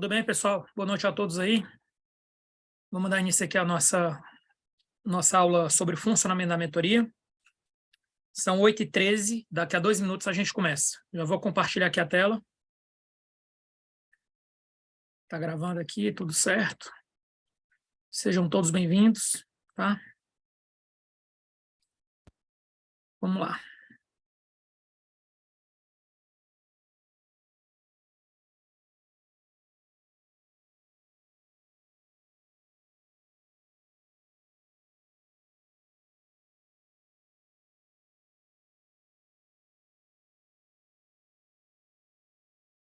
Tudo bem, pessoal? Boa noite a todos aí. Vamos dar início aqui à nossa aula sobre funcionamento da mentoria. São 8h13, daqui a 2 minutos a gente começa. Já vou compartilhar aqui a tela. Está gravando aqui, tudo certo. Sejam todos bem-vindos, tá? Vamos lá.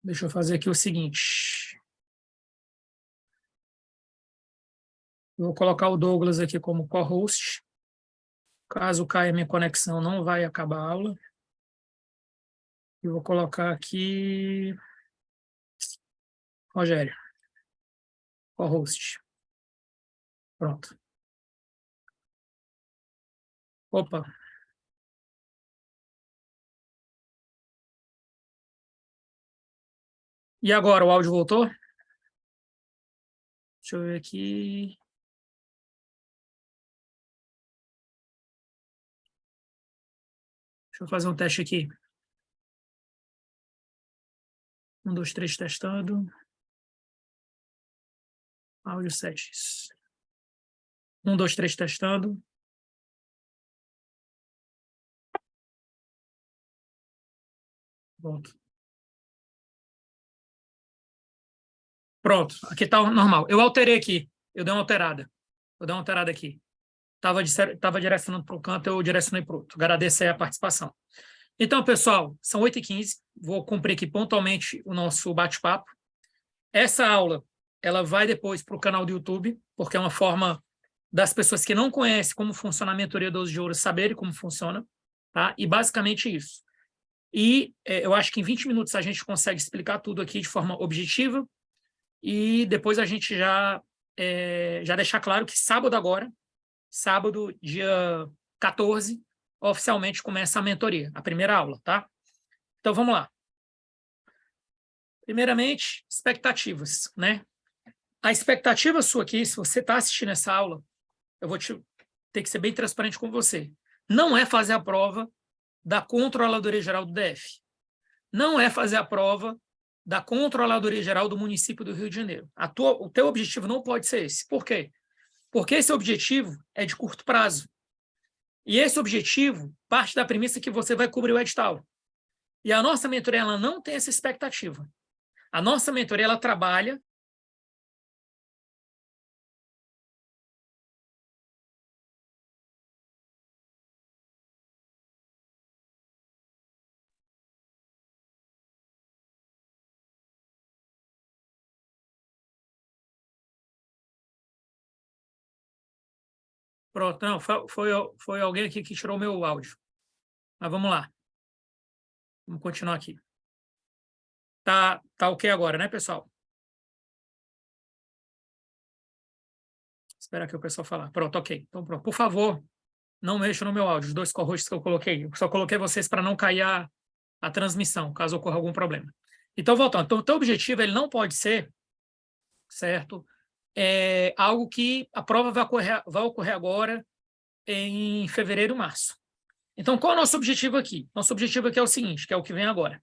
Deixa eu fazer aqui o seguinte. Eu vou colocar o Douglas aqui como co-host. Caso caia minha conexão, não vai acabar a aula. Eu vou colocar aqui Rogério, co-host. Pronto. Opa. E agora, o áudio voltou? Deixa eu ver aqui. Deixa eu fazer um teste aqui. 1, 2, 3, testando. Áudio 7. 1, 2, 3, testando. Pronto. Pronto, aqui está normal. Eu alterei aqui. Eu dei uma alterada. Aqui. Estava direcionando para o canto, eu direcionei para o outro. Agradeço aí a participação. Então, pessoal, são 8h15. Vou cumprir aqui pontualmente o nosso bate-papo. Essa aula, ela vai depois para o canal do YouTube, porque é uma forma das pessoas que não conhecem como funciona a mentoria 12 de ouro saberem como funciona, tá? E basicamente isso. E eu acho que em 20 minutos a gente consegue explicar tudo aqui de forma objetiva e depois a gente já deixar claro que sábado, dia 14, oficialmente começa a mentoria, a primeira aula, tá? Então, vamos lá. Primeiramente, expectativas, né? A expectativa sua aqui, se você está assistindo essa aula, eu vou ter que ser bem transparente com você. Não é fazer a prova da Controladoria Geral do DF. Não é fazer a prova da Controladoria Geral do município do Rio de Janeiro. O teu objetivo não pode ser esse. Por quê? Porque esse objetivo é de curto prazo. E esse objetivo parte da premissa que você vai cobrir o edital. E a nossa mentoria ela não tem essa expectativa. A nossa mentoria ela trabalha Pronto, não, foi alguém aqui que tirou o meu áudio. Mas vamos lá. Vamos continuar aqui. Tá ok agora, né, pessoal? Espera aqui o pessoal falar. Pronto, ok. Então, pronto. Por favor, não mexa no meu áudio. Os 2 co-hosts que eu coloquei. Eu só coloquei vocês para não cair a transmissão, caso ocorra algum problema. Então, voltando. Então, o teu objetivo ele não pode ser, certo? Algo que a prova vai ocorrer agora em fevereiro, março. Então, qual é o nosso objetivo aqui? Nosso objetivo aqui é o seguinte, que é o que vem agora.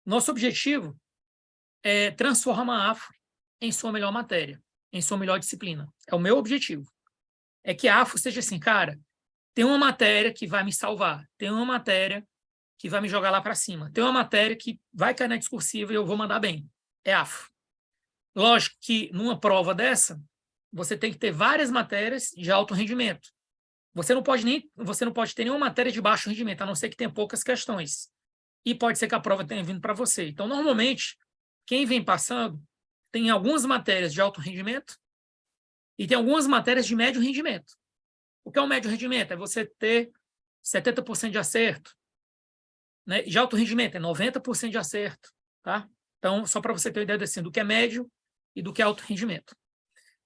Nosso objetivo é transformar a AFO em sua melhor matéria, em sua melhor disciplina. É o meu objetivo. É que a AFO seja assim, cara, tem uma matéria que vai me salvar, tem uma matéria que vai me jogar lá para cima, tem uma matéria que vai cair na discursiva e eu vou mandar bem. É AFO. Lógico que numa prova dessa, você tem que ter várias matérias de alto rendimento. Você não pode ter nenhuma matéria de baixo rendimento, a não ser que tenha poucas questões. E pode ser que a prova tenha vindo para você. Então, normalmente, quem vem passando tem algumas matérias de alto rendimento e tem algumas matérias de médio rendimento. O que é o médio rendimento? É você ter 70% de acerto. Né? De alto rendimento é 90% de acerto. Tá? Então, só para você ter uma ideia assim, do que é médio e do que é alto rendimento.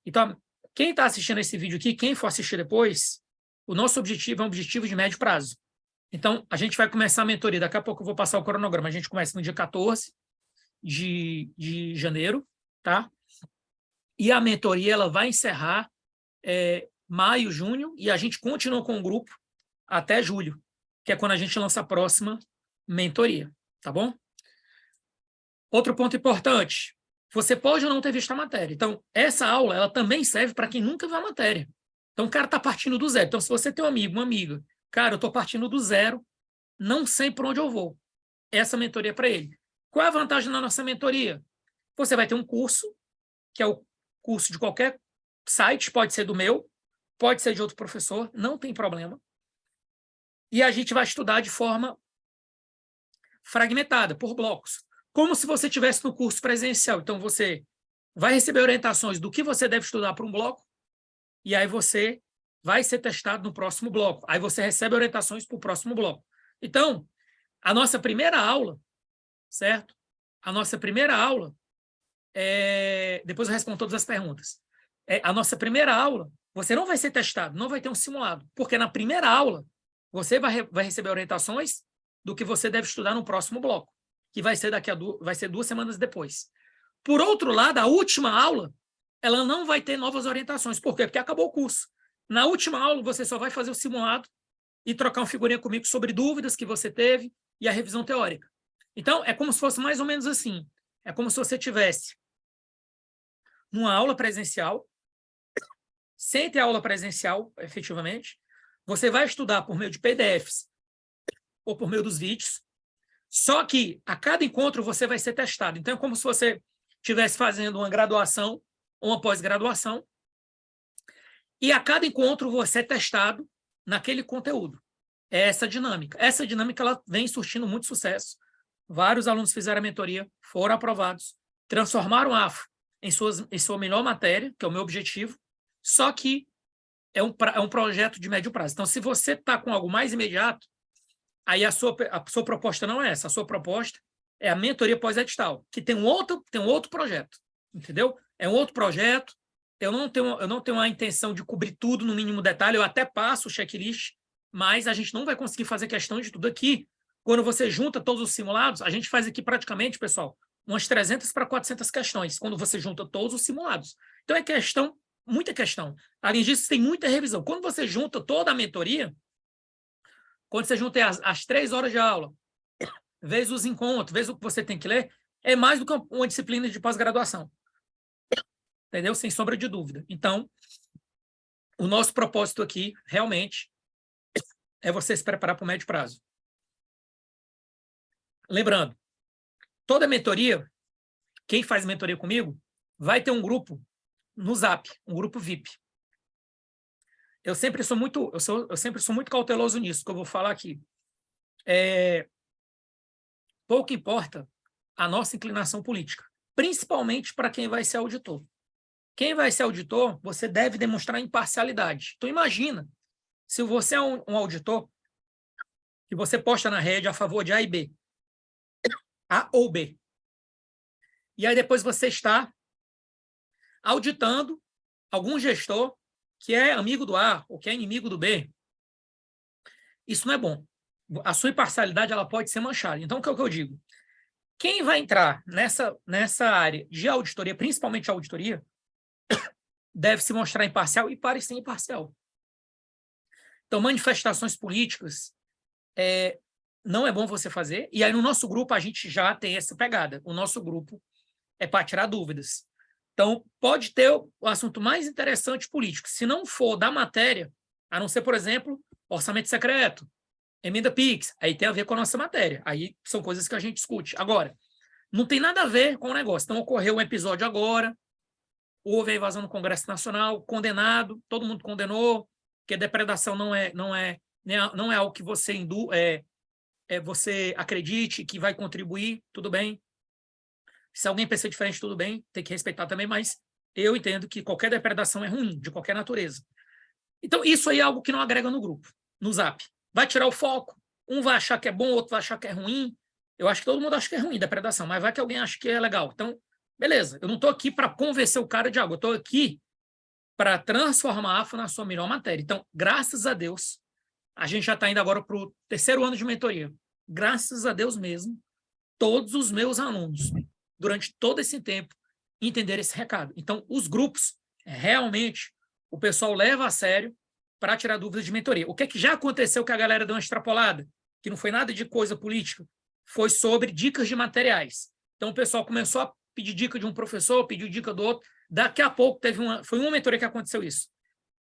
Então, quem está assistindo esse vídeo aqui, quem for assistir depois, o nosso objetivo é um objetivo de médio prazo. Então, a gente vai começar a mentoria. Daqui a pouco eu vou passar o cronograma. A gente começa no dia 14 de janeiro, tá? E a mentoria ela vai encerrar maio, junho, e a gente continua com o grupo até julho, que é quando a gente lança a próxima mentoria, tá bom? Outro ponto importante, você pode ou não ter visto a matéria. Então, essa aula ela também serve para quem nunca viu a matéria. Então, o cara está partindo do zero. Então, se você tem um amigo, uma amiga, cara, eu estou partindo do zero, não sei por onde eu vou. Essa mentoria é para ele. Qual é a vantagem da nossa mentoria? Você vai ter um curso, que é o curso de qualquer site, pode ser do meu, pode ser de outro professor, não tem problema. E a gente vai estudar de forma fragmentada, por blocos. Como se você estivesse no curso presencial. Então, você vai receber orientações do que você deve estudar para um bloco, e aí você vai ser testado no próximo bloco. Aí você recebe orientações para o próximo bloco. Então, a nossa primeira aula, certo? A nossa primeira aula, depois eu respondo todas as perguntas. A nossa primeira aula, você não vai ser testado, não vai ter um simulado, porque na primeira aula, você vai receber orientações do que você deve estudar no próximo bloco, que vai ser vai ser 2 semanas depois. Por outro lado, a última aula, ela não vai ter novas orientações. Por quê? Porque acabou o curso. Na última aula, você só vai fazer o simulado e trocar uma figurinha comigo sobre dúvidas que você teve e a revisão teórica. Então, é como se fosse mais ou menos assim. É como se você tivesse numa aula presencial, sem ter aula presencial, efetivamente, você vai estudar por meio de PDFs ou por meio dos vídeos, só que a cada encontro você vai ser testado. Então, é como se você estivesse fazendo uma graduação ou uma pós-graduação, e a cada encontro você é testado naquele conteúdo. É essa dinâmica. Essa dinâmica ela vem surtindo muito sucesso. Vários alunos fizeram a mentoria, foram aprovados, transformaram a AFO em sua melhor matéria, que é o meu objetivo, só que é um projeto de médio prazo. Então, se você está com algo mais imediato, aí a sua proposta não é essa. A sua proposta é a mentoria pós-edital, que tem um outro projeto, entendeu? É um outro projeto. Eu não tenho a intenção de cobrir tudo no mínimo detalhe, eu até passo o checklist, mas a gente não vai conseguir fazer questão de tudo aqui. Quando você junta todos os simulados, a gente faz aqui praticamente, pessoal, umas 300 para 400 questões, quando você junta todos os simulados. Então, é questão, muita questão. Além disso, tem muita revisão. Quando você junta toda a mentoria, quando você junta as 3 horas de aula, vezes os encontros, vezes o que você tem que ler, é mais do que uma disciplina de pós-graduação. Entendeu? Sem sombra de dúvida. Então, o nosso propósito aqui, realmente, é você se preparar para o médio prazo. Lembrando, toda mentoria, quem faz mentoria comigo, vai ter um grupo no Zap, um grupo VIP. Eu sempre sou muito cauteloso nisso, que eu vou falar aqui. Pouco importa a nossa inclinação política, principalmente para quem vai ser auditor. Quem vai ser auditor, você deve demonstrar imparcialidade. Então, imagina, se você é um auditor, que você posta na rede a favor de A e B, A ou B, e aí depois você está auditando algum gestor que é amigo do A ou que é inimigo do B. Isso não é bom. A sua imparcialidade ela pode ser manchada. Então, o que eu digo? Quem vai entrar nessa área de auditoria, principalmente a auditoria, deve se mostrar imparcial e parecer imparcial. Então, manifestações políticas não é bom você fazer. E aí, no nosso grupo, a gente já tem essa pegada. O nosso grupo é para tirar dúvidas. Então, pode ter o assunto mais interessante político. Se não for da matéria, a não ser, por exemplo, orçamento secreto, emenda PIX, aí tem a ver com a nossa matéria. Aí são coisas que a gente discute. Agora, não tem nada a ver com o negócio. Então, ocorreu um episódio agora, houve a invasão no Congresso Nacional, condenado, todo mundo condenou, que depredação não é algo que você você acredite que vai contribuir, tudo bem. Se alguém pensa diferente, tudo bem, tem que respeitar também, mas eu entendo que qualquer depredação é ruim, de qualquer natureza. Então, isso aí é algo que não agrega no grupo, no Zap. Vai tirar o foco, um vai achar que é bom, outro vai achar que é ruim. Eu acho que todo mundo acha que é ruim depredação, mas vai que alguém acha que é legal. Então, beleza, eu não estou aqui para convencer o cara de algo, eu estou aqui para transformar a AFO na sua melhor matéria. Então, graças a Deus, a gente já está indo agora para o 3º ano de mentoria. Graças a Deus mesmo, todos os meus alunos, durante todo esse tempo, entenderam esse recado. Então, os grupos, realmente, o pessoal leva a sério para tirar dúvidas de mentoria. O que é que já aconteceu que a galera deu uma extrapolada, que não foi nada de coisa política, foi sobre dicas de materiais. Então, o pessoal começou a pedir dica de um professor, pediu dica do outro. Daqui a pouco, foi uma mentoria que aconteceu isso.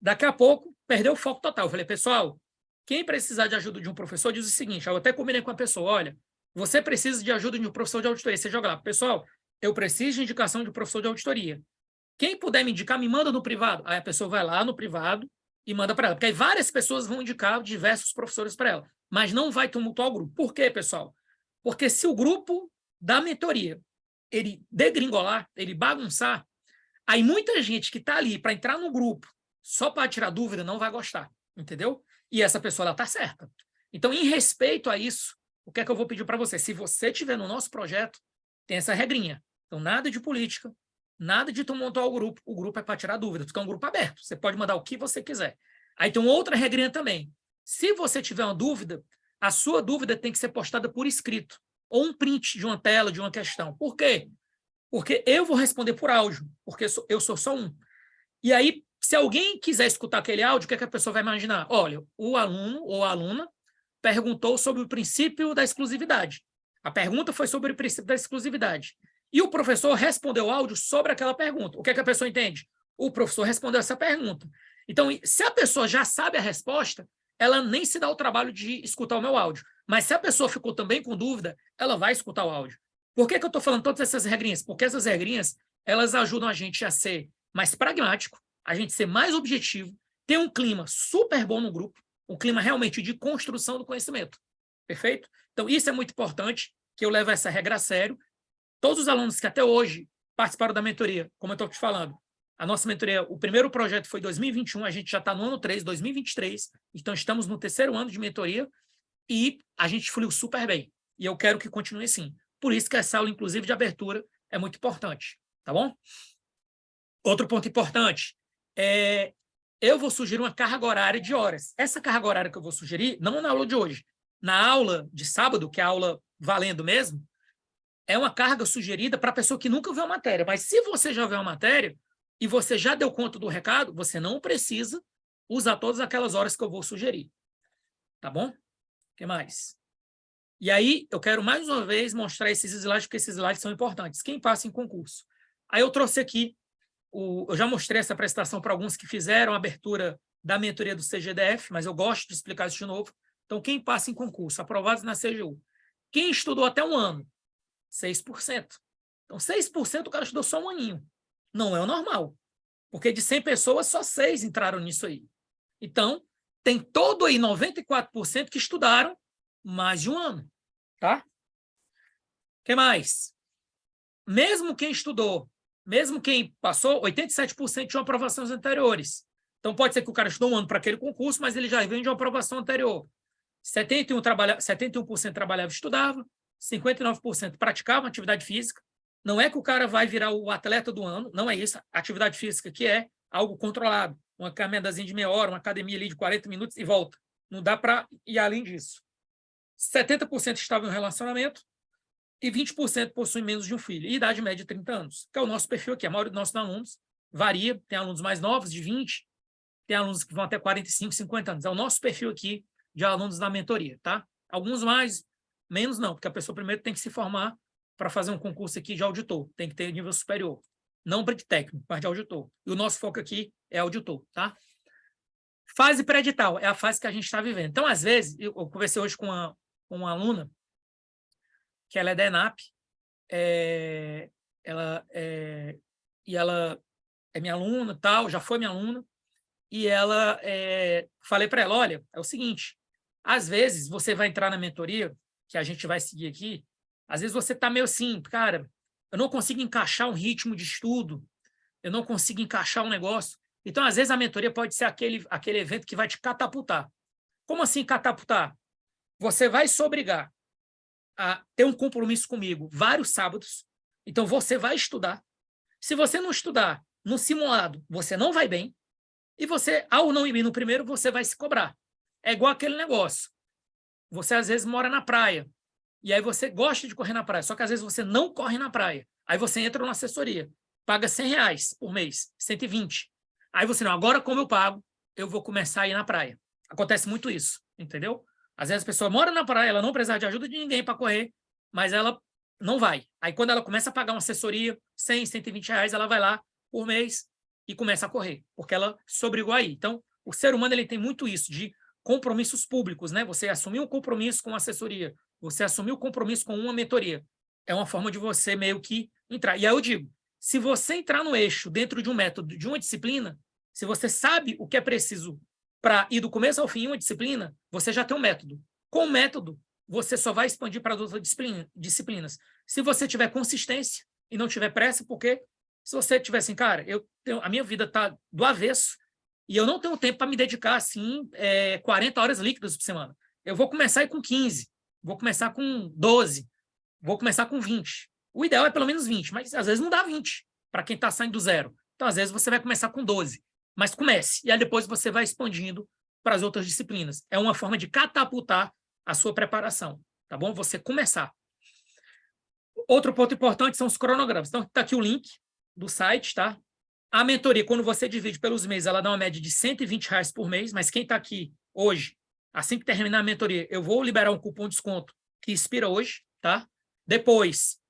Daqui a pouco, perdeu o foco total. Eu falei, pessoal, quem precisar de ajuda de um professor, diz o seguinte, eu até combinei com a pessoa, olha, você precisa de ajuda de um professor de auditoria. Você joga lá, pessoal, eu preciso de indicação de um professor de auditoria. Quem puder me indicar, me manda no privado. Aí a pessoa vai lá no privado e manda para ela. Porque aí várias pessoas vão indicar diversos professores para ela. Mas não vai tumultuar o grupo. Por quê, pessoal? Porque se o grupo da mentoria ele degringolar, ele bagunçar, aí muita gente que está ali para entrar no grupo só para tirar dúvida não vai gostar. Entendeu? E essa pessoa está certa. Então, em respeito a isso, o que é que eu vou pedir para você? Se você estiver no nosso projeto, tem essa regrinha. Então, nada de política, nada de tumultuar o grupo é para tirar dúvidas, porque é um grupo aberto, você pode mandar o que você quiser. Aí tem outra regrinha também. Se você tiver uma dúvida, a sua dúvida tem que ser postada por escrito, ou um print de uma tela, de uma questão. Por quê? Porque eu vou responder por áudio, porque eu sou só um. E aí, se alguém quiser escutar aquele áudio, o que é que a pessoa vai imaginar? Olha, o aluno ou a aluna perguntou sobre o princípio da exclusividade. A pergunta foi sobre o princípio da exclusividade. E o professor respondeu o áudio sobre aquela pergunta. O que é que a pessoa entende? O professor respondeu essa pergunta. Então, se a pessoa já sabe a resposta, ela nem se dá o trabalho de escutar o meu áudio. Mas se a pessoa ficou também com dúvida, ela vai escutar o áudio. Por que eu estou falando todas essas regrinhas? Porque essas regrinhas, elas ajudam a gente a ser mais pragmático, a gente ser mais objetivo, ter um clima super bom no grupo, um clima realmente de construção do conhecimento. Perfeito? Então, isso é muito importante, que eu levo essa regra a sério. Todos os alunos que até hoje participaram da mentoria, como eu estou te falando, a nossa mentoria, o primeiro projeto foi em 2021, a gente já está no ano 3, 2023, então estamos no 3º ano de mentoria e a gente fluiu super bem. E eu quero que continue assim. Por isso que essa aula, inclusive, de abertura é muito importante, tá bom? Outro ponto importante, eu vou sugerir uma carga horária de horas. Essa carga horária que eu vou sugerir, não na aula de hoje, na aula de sábado, que é a aula valendo mesmo, é uma carga sugerida para a pessoa que nunca viu a matéria. Mas se você já viu a matéria e você já deu conta do recado, você não precisa usar todas aquelas horas que eu vou sugerir. Tá bom? O que mais? E aí, eu quero mais uma vez mostrar esses slides, porque esses slides são importantes. Quem passa em concurso? Aí eu trouxe aqui, eu já mostrei essa apresentação para alguns que fizeram a abertura da mentoria do CGDF, mas eu gosto de explicar isso de novo. Então, quem passa em concurso, aprovados na CGU? Quem estudou até um ano? 6%. Então, 6% o cara estudou só um aninho. Não é o normal. Porque de 100 pessoas, só 6 entraram nisso aí. Então, tem todo aí 94% que estudaram mais de um ano. Tá? O que mais? Mesmo quem estudou, mesmo quem passou, 87% tinham aprovações anteriores. Então, pode ser que o cara estudou um ano para aquele concurso, mas ele já vem de uma aprovação anterior. 71% trabalhava e estudava, 59% praticavam atividade física. Não é que o cara vai virar o atleta do ano, não é isso. A atividade física que é algo controlado. Uma caminhadazinha de meia hora, uma academia ali de 40 minutos e volta. Não dá para ir além disso. 70% estavam em relacionamento e 20% possuem menos de um filho. E idade média de 30 anos, que é o nosso perfil aqui. A maioria dos nossos alunos varia. Tem alunos mais novos, de 20, tem alunos que vão até 45, 50 anos. É o nosso perfil aqui de alunos da mentoria, tá? Alguns mais, menos não, porque a pessoa primeiro tem que se formar para fazer um concurso aqui de auditor. Tem que ter nível superior. Não de técnico, mas de auditor. E o nosso foco aqui é auditor, tá? Fase pré-edital é a fase que a gente está vivendo. Então, às vezes, eu conversei hoje com uma aluna, que ela é da ENAP, ela é minha aluna, tal, já foi minha aluna, e falei para ela, olha, é o seguinte, às vezes você vai entrar na mentoria, que a gente vai seguir aqui, às vezes você está meio assim, cara, eu não consigo encaixar um ritmo de estudo, eu não consigo encaixar um negócio. Então, às vezes, a mentoria pode ser aquele evento que vai te catapultar. Como assim catapultar? Você vai se obrigar a ter um compromisso comigo vários sábados, então você vai estudar. Se você não estudar no simulado, você não vai bem, e você, ao não ir bem no primeiro, você vai se cobrar. É igual aquele negócio. Você, às vezes, mora na praia, e aí você gosta de correr na praia, só que, às vezes, você não corre na praia. Aí você entra numa assessoria. paga R$100 por mês, 120. Aí você, não, agora como eu pago, eu vou começar a ir na praia. Acontece muito isso, entendeu? Às vezes a pessoa mora na praia, ela não precisa de ajuda de ninguém para correr, mas ela não vai. Aí quando ela começa a pagar uma assessoria, 100, R$120, ela vai lá por mês e começa a correr, porque ela se obrigou a ir. Então, o ser humano ele tem muito isso, de compromissos públicos, né? Você assumir um compromisso com a assessoria, você assumir um compromisso com uma mentoria. É uma forma de você meio que entrar. E aí eu digo, se você entrar no eixo dentro de um método, de uma disciplina, se você sabe o que é preciso para ir do começo ao fim em uma disciplina, você já tem um método. Com o método, você só vai expandir para outras disciplinas. Se você tiver consistência e não tiver pressa, porque se você tiver assim, cara, a minha vida está do avesso e eu não tenho tempo para me dedicar assim 40 horas líquidas por semana. Eu vou começar aí com 15, vou começar com 12, vou começar com 20. O ideal é pelo menos 20, mas às vezes não dá 20 para quem está saindo do zero. Então, às vezes, você vai começar com 12. Mas comece, e aí depois você vai expandindo para as outras disciplinas. É uma forma de catapultar a sua preparação, tá bom? Você começar. Outro ponto importante são os cronogramas. Então, está aqui o link do site, tá? A mentoria, quando você divide pelos meses, ela dá uma média de R$120 por mês, mas quem está aqui hoje, assim que terminar a mentoria, eu vou liberar um cupom de desconto que expira hoje, tá? Depois,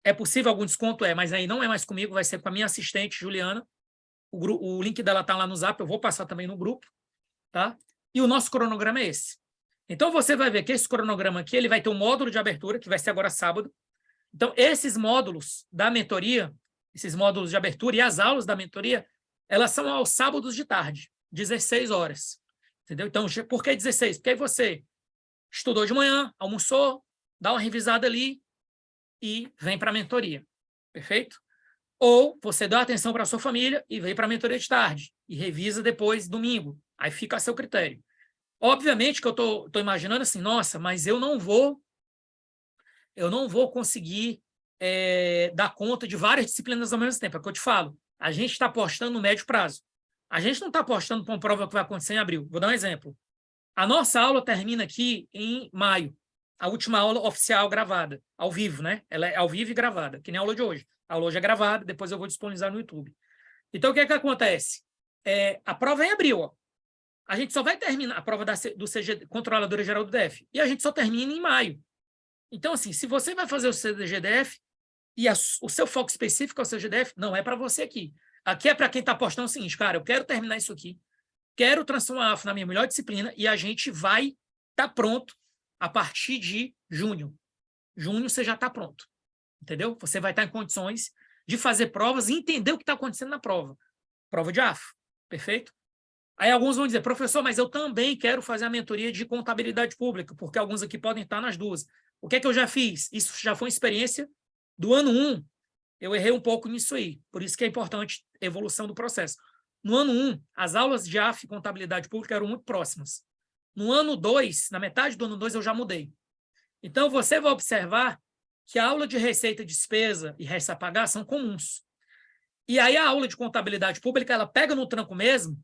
é possível algum desconto? Mas aí não é mais comigo, vai ser com a minha assistente, Juliana. O link dela está lá no Zap, eu vou passar também no grupo, tá? E o nosso cronograma é esse. Então, você vai ver que esse cronograma aqui, ele vai ter um módulo de abertura, que vai ser agora sábado. Então, esses módulos da mentoria, esses módulos de abertura e as aulas da mentoria, elas são aos sábados de tarde, 16 horas. Entendeu? Então, por que 16? Porque aí você estudou de manhã, almoçou, dá uma revisada ali e vem para a mentoria. Perfeito? Ou você dá atenção para a sua família e vem para a mentoria de tarde e revisa depois, domingo. Aí fica a seu critério. Obviamente que eu estou imaginando assim, nossa, mas eu não vou conseguir dar conta de várias disciplinas ao mesmo tempo. É o que eu te falo. A gente está apostando no médio prazo. A gente não está apostando para uma prova que vai acontecer em abril. Vou dar um exemplo. A nossa aula termina aqui em maio. A última aula oficial gravada, ao vivo, né? Ela é ao vivo e gravada, que nem a aula de hoje. A aula hoje é gravada, depois eu vou disponibilizar no YouTube. Então, o que é que acontece? A prova é em abril, ó. A gente só vai terminar a prova do CG, Controladora Geral do DF, e a gente só termina em maio. Então, assim, se você vai fazer o CGDF e o seu foco específico é o CGDF, não é para você aqui. Aqui é para quem está apostando o seguinte, cara, eu quero terminar isso aqui, quero transformar a AFO na minha melhor disciplina e a gente vai estar pronto a partir de junho. Junho você já está pronto, entendeu? Você vai estar em condições de fazer provas e entender o que está acontecendo na prova. Prova de AFO, perfeito? Aí alguns vão dizer, professor, mas eu também quero fazer a mentoria de contabilidade pública, porque alguns aqui podem estar nas duas. O que é que eu já fiz? Isso já foi uma experiência do ano 1. Eu errei um pouco nisso aí. Por isso que é importante a evolução do processo. No ano 1, as aulas de AF e contabilidade pública eram muito próximas. No ano 2, na metade do ano 2, eu já mudei. Então, você vai observar que a aula de receita e despesa e resta a pagar são comuns. E aí a aula de contabilidade pública, ela pega no tranco mesmo,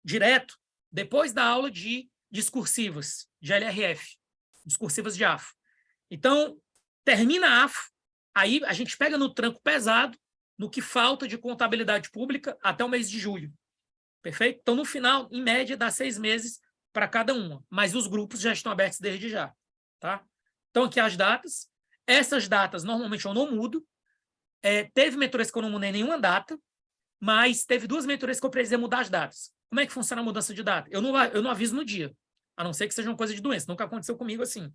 direto, depois da aula de discursivas, de LRF, discursivas de AFO. Então, termina a AFO, aí a gente pega no tranco pesado, no que falta de contabilidade pública até o mês de julho. Perfeito? Então, no final, em média, dá 6 meses para cada uma, mas os grupos já estão abertos desde já. Tá? Então, aqui as datas. Essas datas, normalmente, eu não mudo. Teve mentorias que eu não mudei nenhuma data, mas teve 2 mentorias que eu precisei mudar as datas. Como é que funciona a mudança de data? Eu não aviso no dia, a não ser que seja uma coisa de doença. Nunca aconteceu comigo assim.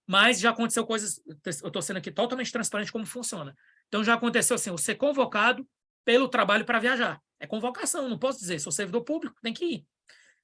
Mas já aconteceu coisas... Eu estou sendo aqui totalmente transparente como funciona. Então, já aconteceu assim, eu ser convocado pelo trabalho para viajar. É convocação, não posso dizer. Sou servidor público, tem que ir.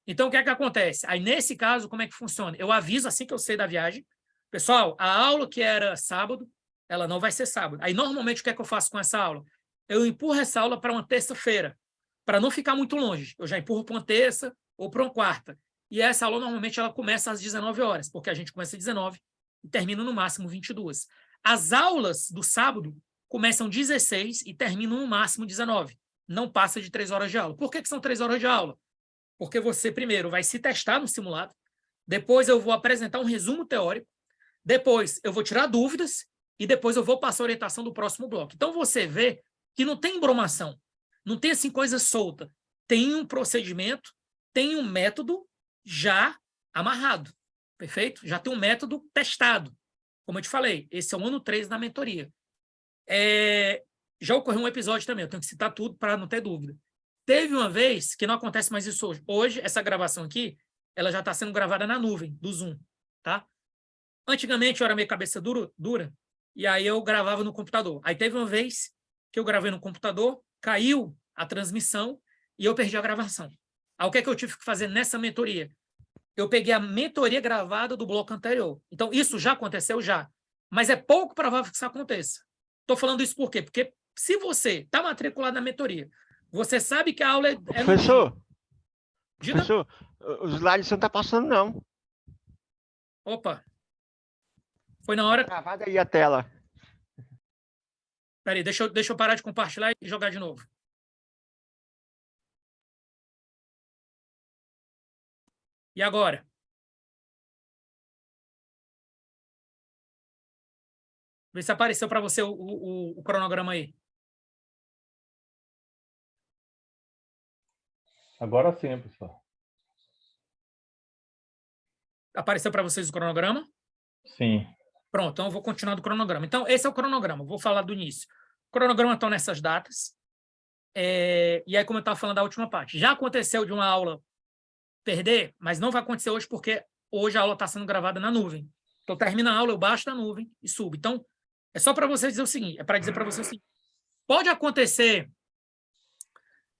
Então, o que é que acontece? Aí, nesse caso, como é que funciona? Eu aviso assim que eu sei da viagem. Pessoal, a aula que era sábado, ela não vai ser sábado. Aí, normalmente, o que é que eu faço com essa aula? Eu empurro essa aula para uma terça-feira, para não ficar muito longe. Eu já empurro para uma terça ou para uma quarta. E essa aula, normalmente, ela começa às 19 horas, porque a gente começa às 19 e termina no máximo 22. As aulas do sábado começam 16 e terminam no máximo 19. Não passa de 3 horas de aula. Por que são 3 horas de aula? Porque você, primeiro, vai se testar no simulado, depois eu vou apresentar um resumo teórico, depois eu vou tirar dúvidas e depois eu vou passar a orientação do próximo bloco. Então, você vê que não tem bromação, não tem assim coisa solta. Tem um procedimento, tem um método já amarrado, perfeito? Já tem um método testado. Como eu te falei, esse é o ano 3 da mentoria. Já ocorreu um episódio também, eu tenho que citar tudo para não ter dúvida. Teve uma vez, que não acontece mais isso hoje. Hoje, essa gravação aqui, ela já está sendo gravada na nuvem, do Zoom, tá? Antigamente, eu era meio cabeça dura, e aí eu gravava no computador. Aí teve uma vez que eu gravei no computador, caiu a transmissão e eu perdi a gravação. Aí o que é que eu tive que fazer nessa mentoria? Eu peguei a mentoria gravada do bloco anterior. Então, isso já aconteceu? Já. Mas é pouco provável que isso aconteça. Estou falando isso por quê? Porque se você está matriculado na mentoria, você sabe que a aula é no Professor, dia. professor, os slides você não está passando, não. Opa. Foi na hora. Gravada aí a tela. Peraí, deixa eu parar de compartilhar e jogar de novo. E agora? Vê se apareceu para você o cronograma aí. Agora sim, pessoal. Apareceu para vocês o cronograma? Sim. Pronto, então eu vou continuar do cronograma. Então, esse é o cronograma, vou falar do início. O cronograma está nessas datas. E aí, como eu estava falando da última parte, já aconteceu de uma aula perder, mas não vai acontecer hoje, porque hoje a aula está sendo gravada na nuvem. Então, termina a aula, eu baixo da nuvem e subo. Então, é só para vocês dizer o seguinte, é para dizer para vocês o seguinte, pode acontecer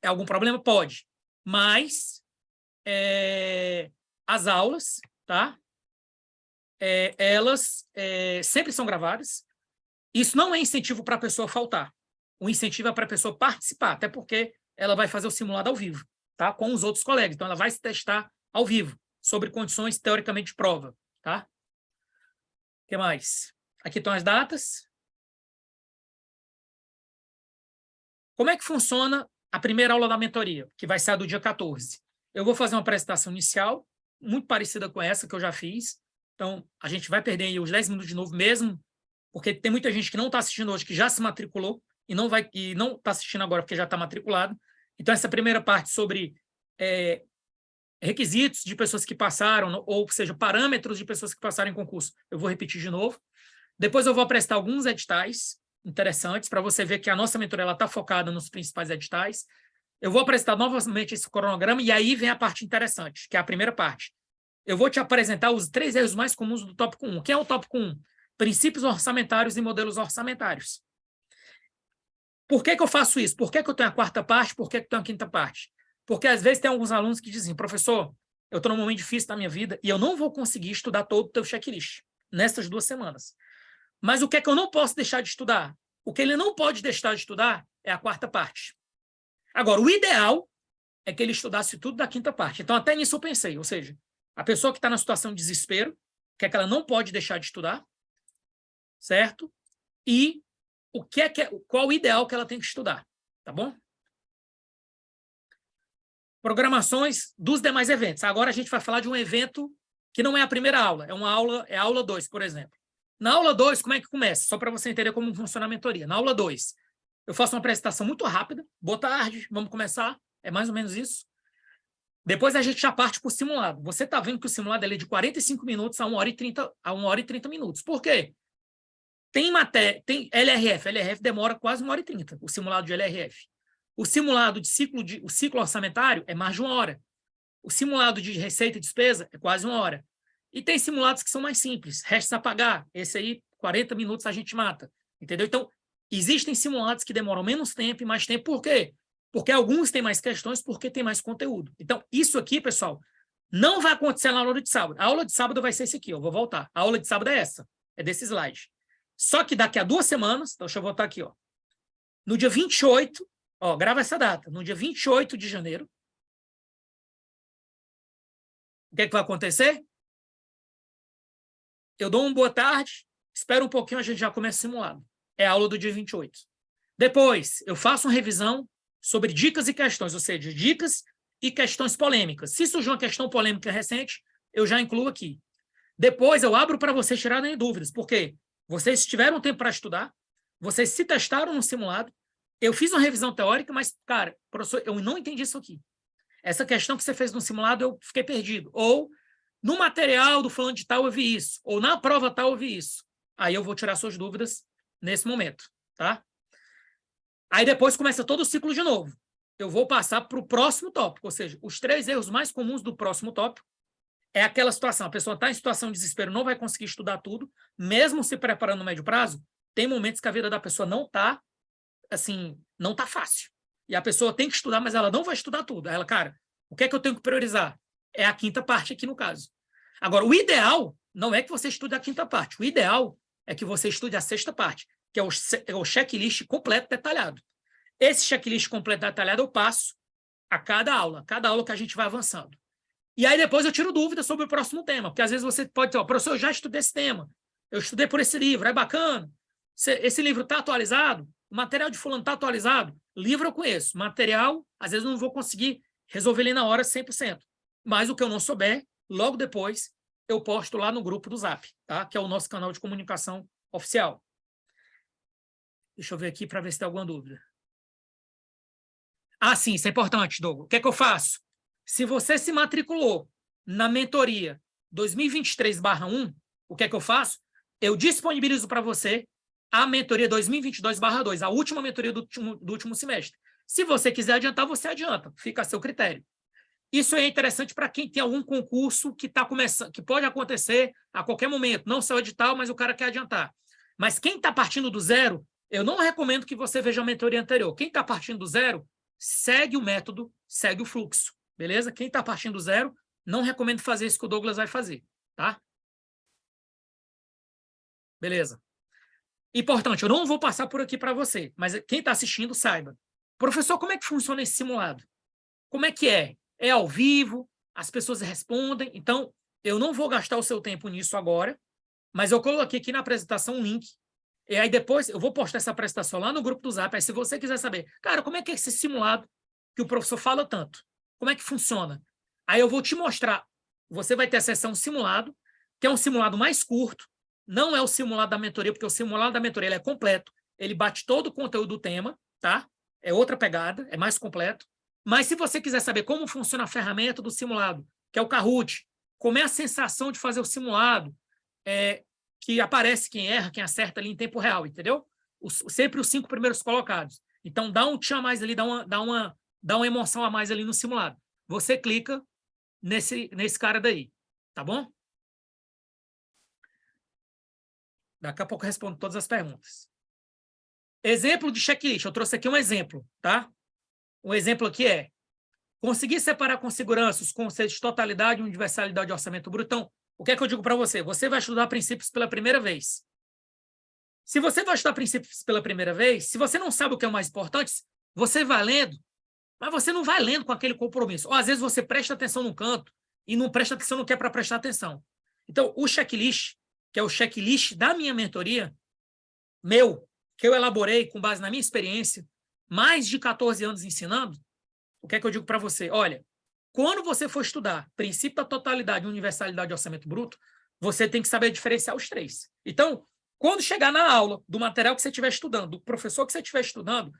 algum problema? Pode, mas as aulas, tá? Elas sempre são gravadas. Isso não é incentivo para a pessoa faltar. O incentivo é para a pessoa participar, até porque ela vai fazer o simulado ao vivo, tá? Com os outros colegas. Então, ela vai se testar ao vivo, sobre condições teoricamente de prova, tá? O que mais? Aqui estão as datas. Como é que funciona a primeira aula da mentoria, que vai ser a do dia 14? Eu vou fazer uma apresentação inicial, muito parecida com essa que eu já fiz. Então, a gente vai perder aí os 10 minutos de novo mesmo, porque tem muita gente que não está assistindo hoje, que já se matriculou e não está assistindo agora porque já está matriculado. Então, essa primeira parte sobre requisitos de pessoas que passaram, ou seja, parâmetros de pessoas que passaram em concurso, eu vou repetir de novo. Depois eu vou apresentar alguns editais interessantes para você ver que a nossa mentoria está focada nos principais editais. Eu vou apresentar novamente esse cronograma e aí vem a parte interessante, que é a primeira parte. Eu vou te apresentar os 3 erros mais comuns do tópico 1. O que é o tópico 1? Princípios orçamentários e modelos orçamentários. Por que eu faço isso? Por que eu tenho a quarta parte? Por que eu tenho a quinta parte? Porque, às vezes, tem alguns alunos que dizem, professor, eu estou num momento difícil da minha vida e eu não vou conseguir estudar todo o teu checklist nessas 2 semanas. Mas o que é que eu não posso deixar de estudar? O que ele não pode deixar de estudar é a quarta parte. Agora, o ideal é que ele estudasse tudo da quinta parte. Então, até nisso eu pensei, ou seja, a pessoa que está na situação de desespero, que é que ela não pode deixar de estudar, certo? E qual o ideal que ela tem que estudar, tá bom? Programações dos demais eventos. Agora a gente vai falar de um evento que não é a primeira aula, é a aula 2, por exemplo. Na aula 2, como é que começa? Só para você entender como funciona a mentoria. Na aula 2, eu faço uma apresentação muito rápida. Boa tarde, vamos começar. É mais ou menos isso. Depois a gente já parte para o simulado. Você está vendo que o simulado é de 45 minutos a 1h30 minutos. Por quê? Tem LRF. LRF demora quase 1h30, o simulado de LRF. O simulado o ciclo orçamentário é mais de 1 hora. O simulado de receita e despesa é quase 1 hora. E tem simulados que são mais simples. Restos a pagar. Esse aí, 40 minutos a gente mata. Entendeu? Então, existem simulados que demoram menos tempo e mais tempo. Por quê? Porque alguns têm mais questões, porque tem mais conteúdo. Então, isso aqui, pessoal, não vai acontecer na aula de sábado. A aula de sábado vai ser esse aqui, eu vou voltar. A aula de sábado é essa, é desse slide. Só que daqui a 2 semanas, então deixa eu voltar aqui, ó. No dia 28, ó, grava essa data, no dia 28 de janeiro, o que é que vai acontecer? Eu dou uma boa tarde, espero um pouquinho, a gente já começa o simulado. É a aula do dia 28. Depois, eu faço uma revisão sobre dicas e questões, ou seja, dicas e questões polêmicas. Se surgir uma questão polêmica recente, eu já incluo aqui. Depois, eu abro para vocês tirarem dúvidas, porque vocês tiveram tempo para estudar, vocês se testaram no simulado, eu fiz uma revisão teórica, mas, cara, professor, eu não entendi isso aqui. Essa questão que você fez no simulado, eu fiquei perdido. Ou, no material do fulano de tal, eu vi isso. Ou, na prova tal, eu vi isso. Aí eu vou tirar suas dúvidas nesse momento, tá? Aí depois começa todo o ciclo de novo. Eu vou passar para o próximo tópico, ou seja, os 3 erros mais comuns do próximo tópico é aquela situação, a pessoa está em situação de desespero, não vai conseguir estudar tudo, mesmo se preparando no médio prazo, tem momentos que a vida da pessoa não está, assim, não está fácil. E a pessoa tem que estudar, mas ela não vai estudar tudo. Aí ela, cara, o que é que eu tenho que priorizar? É a 5ª parte aqui no caso. Agora, o ideal não é que você estude a 5ª parte, o ideal é que você estude a 6ª parte, que é o checklist completo detalhado. Esse checklist completo detalhado eu passo a cada aula que a gente vai avançando. E aí depois eu tiro dúvidas sobre o próximo tema, porque às vezes você pode dizer, professor, eu já estudei esse tema, eu estudei por esse livro, é bacana, esse livro está atualizado, o material de fulano está atualizado, livro eu conheço, material, às vezes não vou conseguir resolver ele na hora 100%, mas o que eu não souber, logo depois eu posto lá no grupo do Zap, tá? Que é o nosso canal de comunicação oficial. Deixa eu ver aqui para ver se tem alguma dúvida. Ah, sim, isso é importante, Douglas. O que é que eu faço? Se você se matriculou na mentoria 2023/1, o que é que eu faço? Eu disponibilizo para você a mentoria 2022/2, a última mentoria do último semestre. Se você quiser adiantar, você adianta, fica a seu critério. Isso é interessante para quem tem algum concurso que está começando, que pode acontecer a qualquer momento, não só o edital, mas o cara quer adiantar. Mas quem está partindo do zero, eu não recomendo que você veja a mentoria anterior. Quem está partindo do zero, segue o método, segue o fluxo, beleza? Quem está partindo do zero, não recomendo fazer isso que o Douglas vai fazer, tá? Beleza. Importante, eu não vou passar por aqui para você, mas quem está assistindo, saiba. Professor, como é que funciona esse simulado? Como é que é? É ao vivo? As pessoas respondem? Então, eu não vou gastar o seu tempo nisso agora, mas eu coloquei aqui na apresentação um link. E aí depois eu vou postar essa apresentação lá no grupo do Zap. Aí se você quiser saber, cara, como é que é esse simulado que o professor fala tanto? Como é que funciona? Aí eu vou te mostrar. Você vai ter a sessão simulado, que é um simulado mais curto. Não é o simulado da mentoria, porque o simulado da mentoria ele é completo. Ele bate todo o conteúdo do tema, tá? É outra pegada, é mais completo. Mas se você quiser saber como funciona a ferramenta do simulado, que é o Kahoot, como é a sensação de fazer o simulado, que aparece quem erra, quem acerta ali em tempo real, entendeu? Sempre os 5 primeiros colocados. Então, dá um tchan a mais ali, dá uma emoção a mais ali no simulado. Você clica nesse cara daí, tá bom? Daqui a pouco eu respondo todas as perguntas. Exemplo de checklist. Eu trouxe aqui um exemplo, tá? Um exemplo aqui é conseguir separar com segurança os conceitos de totalidade e universalidade de orçamento bruto. Então, o que é que eu digo para você? Você vai estudar princípios pela primeira vez. Se você vai estudar princípios pela primeira vez, se você não sabe o que é o mais importante, você vai lendo, mas você não vai lendo com aquele compromisso. Ou às vezes você presta atenção num canto e não presta atenção no que é para prestar atenção. Então, o checklist, que é o checklist da minha mentoria, que eu elaborei com base na minha experiência, mais de 14 anos ensinando, o que é que eu digo para você? Olha, quando você for estudar princípio da totalidade e universalidade de orçamento bruto, você tem que saber diferenciar os 3. Então, quando chegar na aula do material que você estiver estudando, do professor que você estiver estudando,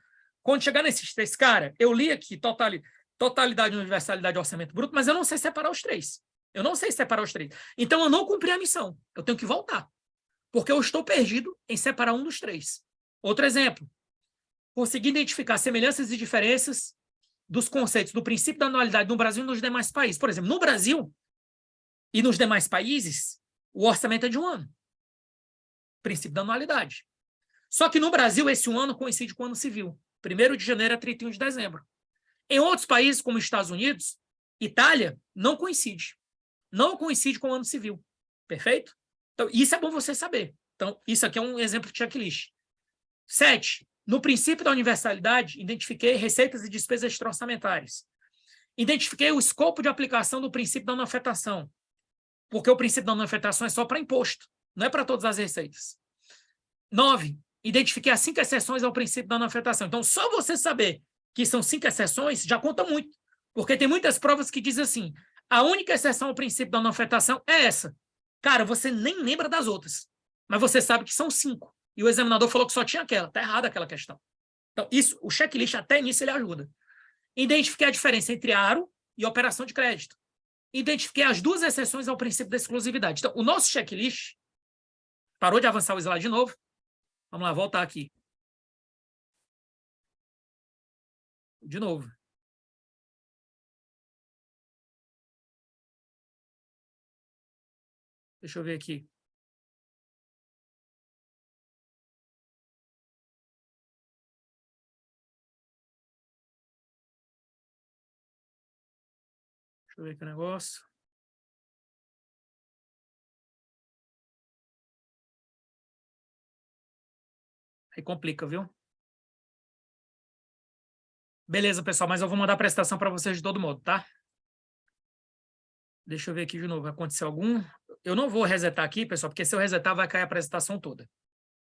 quando chegar nesses 3, cara, eu li aqui totalidade e universalidade de orçamento bruto, mas eu não sei separar os 3. Eu não sei separar os 3. Então, eu não cumpri a missão. Eu tenho que voltar. Porque eu estou perdido em separar um dos 3. Outro exemplo. Conseguir identificar semelhanças e diferenças dos conceitos do princípio da anualidade no Brasil e nos demais países. Por exemplo, no Brasil e nos demais países, o orçamento é de um ano. Princípio da anualidade. Só que no Brasil, esse um ano coincide com o ano civil. 1º de janeiro a 31 de dezembro. Em outros países, como Estados Unidos, Itália, não coincide. Não coincide com o ano civil. Perfeito? Então, isso é bom você saber. Então, isso aqui é um exemplo de checklist. 7. No princípio da universalidade, identifiquei receitas e despesas extra-orçamentárias. Identifiquei o escopo de aplicação do princípio da não-afetação, porque o princípio da não-afetação é só para imposto, não é para todas as receitas. 9. Identifiquei as 5 exceções ao princípio da não-afetação. Então, só você saber que são 5 exceções já conta muito, porque tem muitas provas que dizem assim, a única exceção ao princípio da não-afetação é essa. Cara, você nem lembra das outras, mas você sabe que são 5. E o examinador falou que só tinha aquela. Está errada aquela questão. Então, isso, o checklist, até nisso, ele ajuda. Identifiquei a diferença entre aro e operação de crédito. Identifiquei as duas exceções ao princípio da exclusividade. Então, o nosso checklist, parou de avançar o slide de novo. Vamos lá, voltar aqui. De novo. Deixa eu ver aqui. Deixa eu ver aqui o negócio. Aí complica, viu? Beleza, pessoal, mas eu vou mandar a apresentação para vocês de todo modo, tá? Deixa eu ver aqui de novo. Aconteceu algum? Eu não vou resetar aqui, pessoal, porque se eu resetar vai cair a apresentação toda.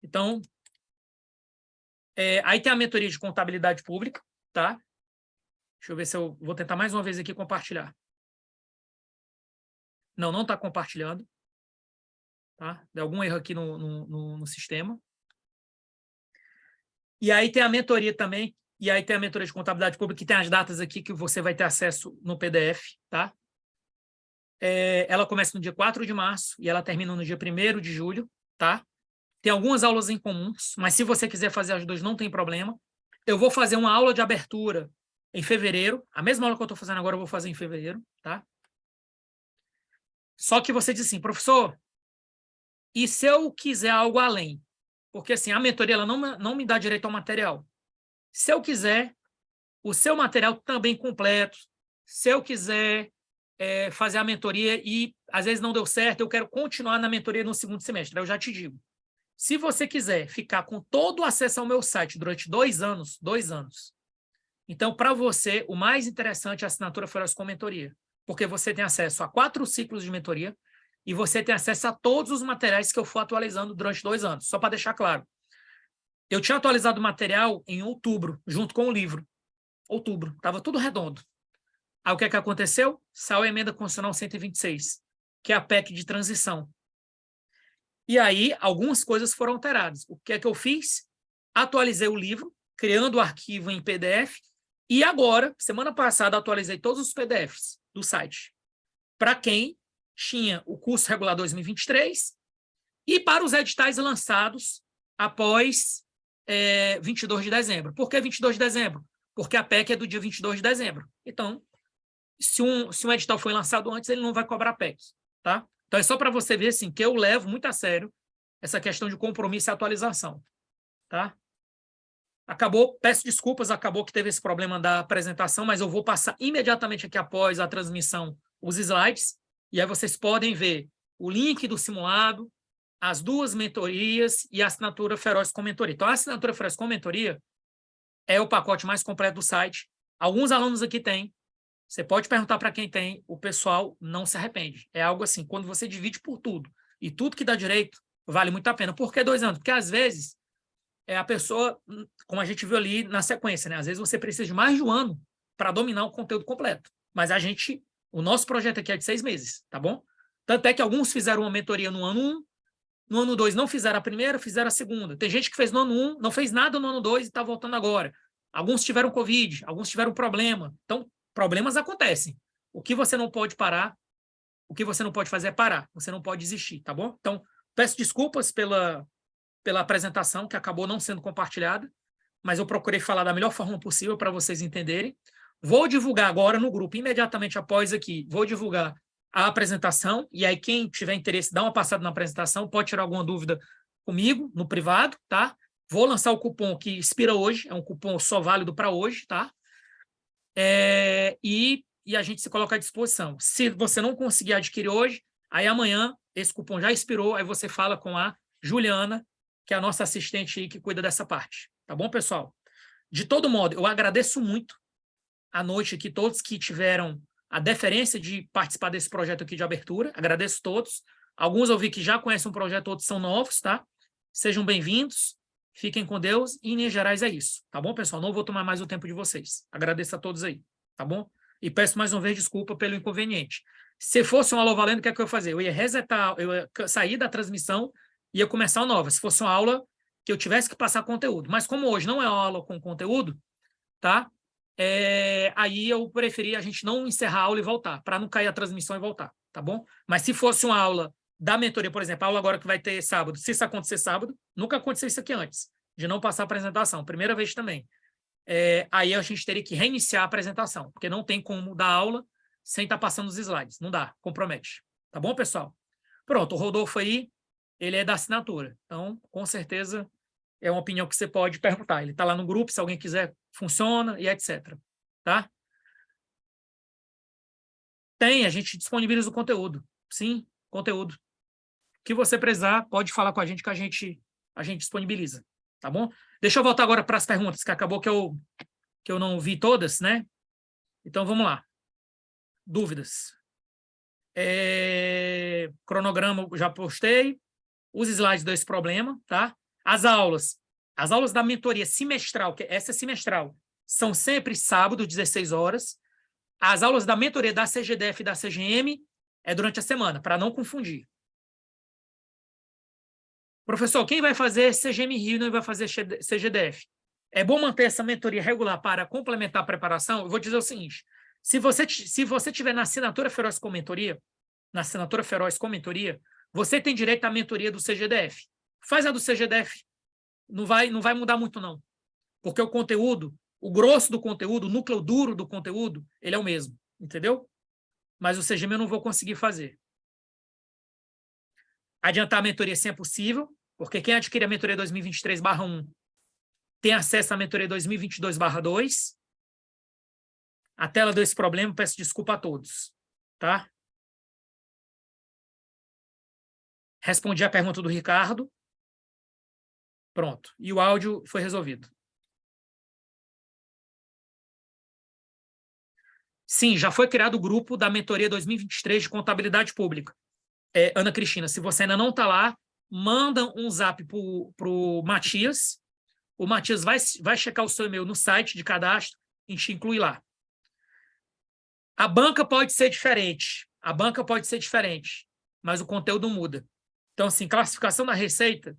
Então, aí tem a mentoria de contabilidade pública, tá? Deixa eu ver se eu vou tentar mais uma vez aqui compartilhar. Não está compartilhando. Tá? Deu algum erro aqui no sistema. E aí tem a mentoria também, e aí tem a mentoria de contabilidade pública, que tem as datas aqui que você vai ter acesso no PDF, tá? Ela começa no dia 4 de março e ela termina no dia 1º de julho, tá? Tem algumas aulas em comuns, mas se você quiser fazer as duas, não tem problema. Eu vou fazer uma aula de abertura em fevereiro, a mesma aula que eu estou fazendo agora eu vou fazer em fevereiro, tá? Só que você diz assim, professor, e se eu quiser algo além? Porque assim, a mentoria ela não me dá direito ao material. Se eu quiser o seu material também completo, se eu quiser fazer a mentoria e às vezes não deu certo, eu quero continuar na mentoria no segundo semestre, eu já te digo. Se você quiser ficar com todo o acesso ao meu site durante 2 anos, então para você o mais interessante é a assinatura Feroz com mentoria, porque você tem acesso a 4 ciclos de mentoria e você tem acesso a todos os materiais que eu for atualizando durante 2 anos, só para deixar claro. Eu tinha atualizado o material em outubro, junto com o livro. Outubro, estava tudo redondo. Aí o que é que aconteceu? Saiu a emenda constitucional 126, que é a PEC de transição. E aí, algumas coisas foram alteradas. O que é que eu fiz? Atualizei o livro, criando o arquivo em PDF, e agora, semana passada, atualizei todos os PDFs do site. Para quem tinha o curso regular 2023 e para os editais lançados após 22 de dezembro. Por que 22 de dezembro? Porque a PEC é do dia 22 de dezembro. Então, se um edital foi lançado antes, ele não vai cobrar PEC, tá? Então, é só para você ver, assim, que eu levo muito a sério essa questão de compromisso e atualização, tá? Acabou, peço desculpas, acabou que teve esse problema da apresentação, mas eu vou passar imediatamente aqui após a transmissão os slides, e aí vocês podem ver o link do simulado, as 2 mentorias e a assinatura Feroz com mentoria. Então, a assinatura Feroz com mentoria é o pacote mais completo do site. Alguns alunos aqui têm. Você pode perguntar para quem tem, o pessoal não se arrepende. É algo assim, quando você divide por tudo, e tudo que dá direito, vale muito a pena. Por que 2 anos? Porque, às vezes, a pessoa, como a gente viu ali na sequência, né? Às vezes você precisa de mais de 1 ano para dominar o conteúdo completo. Mas o nosso projeto aqui é de 6 meses, tá bom? Tanto é que alguns fizeram uma mentoria no ano 1, no ano 2 não fizeram a primeira, fizeram a segunda. Tem gente que fez no ano 1, não fez nada no ano 2 e está voltando agora. Alguns tiveram Covid, alguns tiveram problema. Então, problemas acontecem. O que você não pode parar, o que você não pode fazer é parar. Você não pode desistir, tá bom? Então, peço desculpas pela apresentação, que acabou não sendo compartilhada, mas eu procurei falar da melhor forma possível para vocês entenderem. Vou divulgar agora no grupo, imediatamente após aqui, vou divulgar a apresentação, e aí quem tiver interesse, dá uma passada na apresentação, pode tirar alguma dúvida comigo, no privado, tá? Vou lançar o cupom que expira hoje, é um cupom só válido para hoje, tá? E a gente se coloca à disposição. Se você não conseguir adquirir hoje, aí amanhã, esse cupom já expirou, aí você fala com a Juliana, que é a nossa assistente aí que cuida dessa parte. Tá bom, pessoal? De todo modo, eu agradeço muito à noite aqui todos que tiveram a deferência de participar desse projeto aqui de abertura. Agradeço todos. Alguns eu vi que já conhecem o projeto, outros são novos, tá? Sejam bem-vindos, fiquem com Deus e, em linhas gerais, é isso. Tá bom, pessoal? Não vou tomar mais o tempo de vocês. Agradeço a todos aí, tá bom? E peço mais uma vez desculpa pelo inconveniente. Se fosse uma aula valendo, o que é que eu ia fazer? Eu ia resetar, eu ia sair da transmissão e ia começar uma nova. Se fosse uma aula que eu tivesse que passar conteúdo. Mas como hoje não é aula com conteúdo, tá? Aí eu preferi a gente não encerrar a aula e voltar, para não cair a transmissão e voltar, tá bom? Mas se fosse uma aula da mentoria, por exemplo, a aula agora que vai ter sábado, se isso acontecer sábado, nunca aconteceu isso aqui antes, de não passar a apresentação, primeira vez também. Aí a gente teria que reiniciar a apresentação, porque não tem como dar aula sem estar passando os slides, não dá, compromete. Tá bom, pessoal? Pronto, o Rodolfo aí, ele é da assinatura, então, com certeza, é uma opinião que você pode perguntar. Ele está lá no grupo, se alguém quiser, funciona e etc. Tá? A gente disponibiliza o conteúdo. Sim, conteúdo. O que você precisar, pode falar com a gente que a gente disponibiliza. Tá bom? Deixa eu voltar agora para as perguntas, que acabou que eu não vi todas, né? Então, vamos lá. Dúvidas? Cronograma já postei. Os slides desse problema, tá? As aulas da mentoria semestral, que essa é semestral, são sempre sábado, 16 horas. As aulas da mentoria da CGDF e da CGM é durante a semana, para não confundir. Professor, quem vai fazer CGM Rio e não vai fazer CGDF? É bom manter essa mentoria regular para complementar a preparação? Eu vou dizer o seguinte, se você tiver na assinatura Feroz com mentoria, você tem direito à mentoria do CGDF. Faz a do CGDF. Não vai mudar muito, não. Porque o conteúdo, o grosso do conteúdo, o núcleo duro do conteúdo, ele é o mesmo. Entendeu? Mas o CGM eu não vou conseguir fazer. Adiantar a mentoria sim é possível, porque quem adquire a mentoria 2023/1 tem acesso à mentoria 2022/2. A tela deu esse problema, peço desculpa a todos. Tá? Respondi a pergunta do Ricardo. Pronto. E o áudio foi resolvido. Sim, já foi criado o grupo da mentoria 2023 de contabilidade pública. Ana Cristina, se você ainda não está lá, manda um zap para o Matias. O Matias vai checar o seu e-mail no site de cadastro e te inclui lá. A banca pode ser diferente. Mas o conteúdo muda. Então, assim, classificação da receita,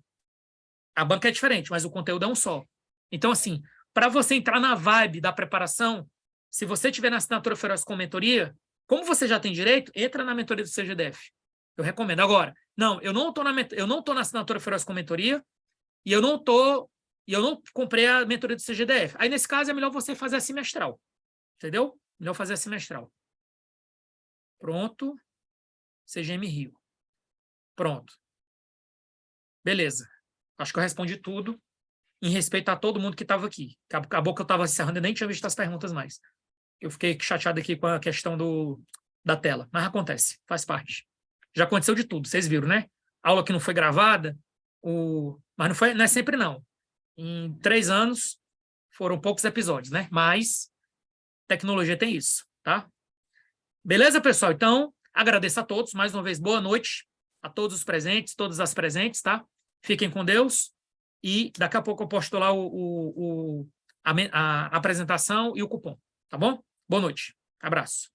a banca é diferente, mas o conteúdo é um só. Então, assim, para você entrar na vibe da preparação, se você tiver na assinatura Feroz com mentoria, como você já tem direito, entra na mentoria do CGDF. Eu recomendo. Agora, não, eu não estou na assinatura Feroz com mentoria e eu não comprei a mentoria do CGDF. Aí, nesse caso, é melhor você fazer a semestral. Entendeu? Melhor fazer a semestral. Pronto. CGM Rio. Pronto. Beleza. Acho que eu respondi tudo em respeito a todo mundo que estava aqui. Acabou que eu estava encerrando e nem tinha visto as perguntas mais. Eu fiquei chateado aqui com a questão da tela. Mas acontece, faz parte. Já aconteceu de tudo, vocês viram, né? Aula que não foi gravada, mas não é sempre não. Em 3 anos, foram poucos episódios, né? Mas tecnologia tem isso, tá? Beleza, pessoal? Então, agradeço a todos. Mais uma vez, boa noite a todos os presentes, todas as presentes, tá? Fiquem com Deus. E daqui a pouco eu posto lá a apresentação e o cupom, tá bom? Boa noite. Abraço.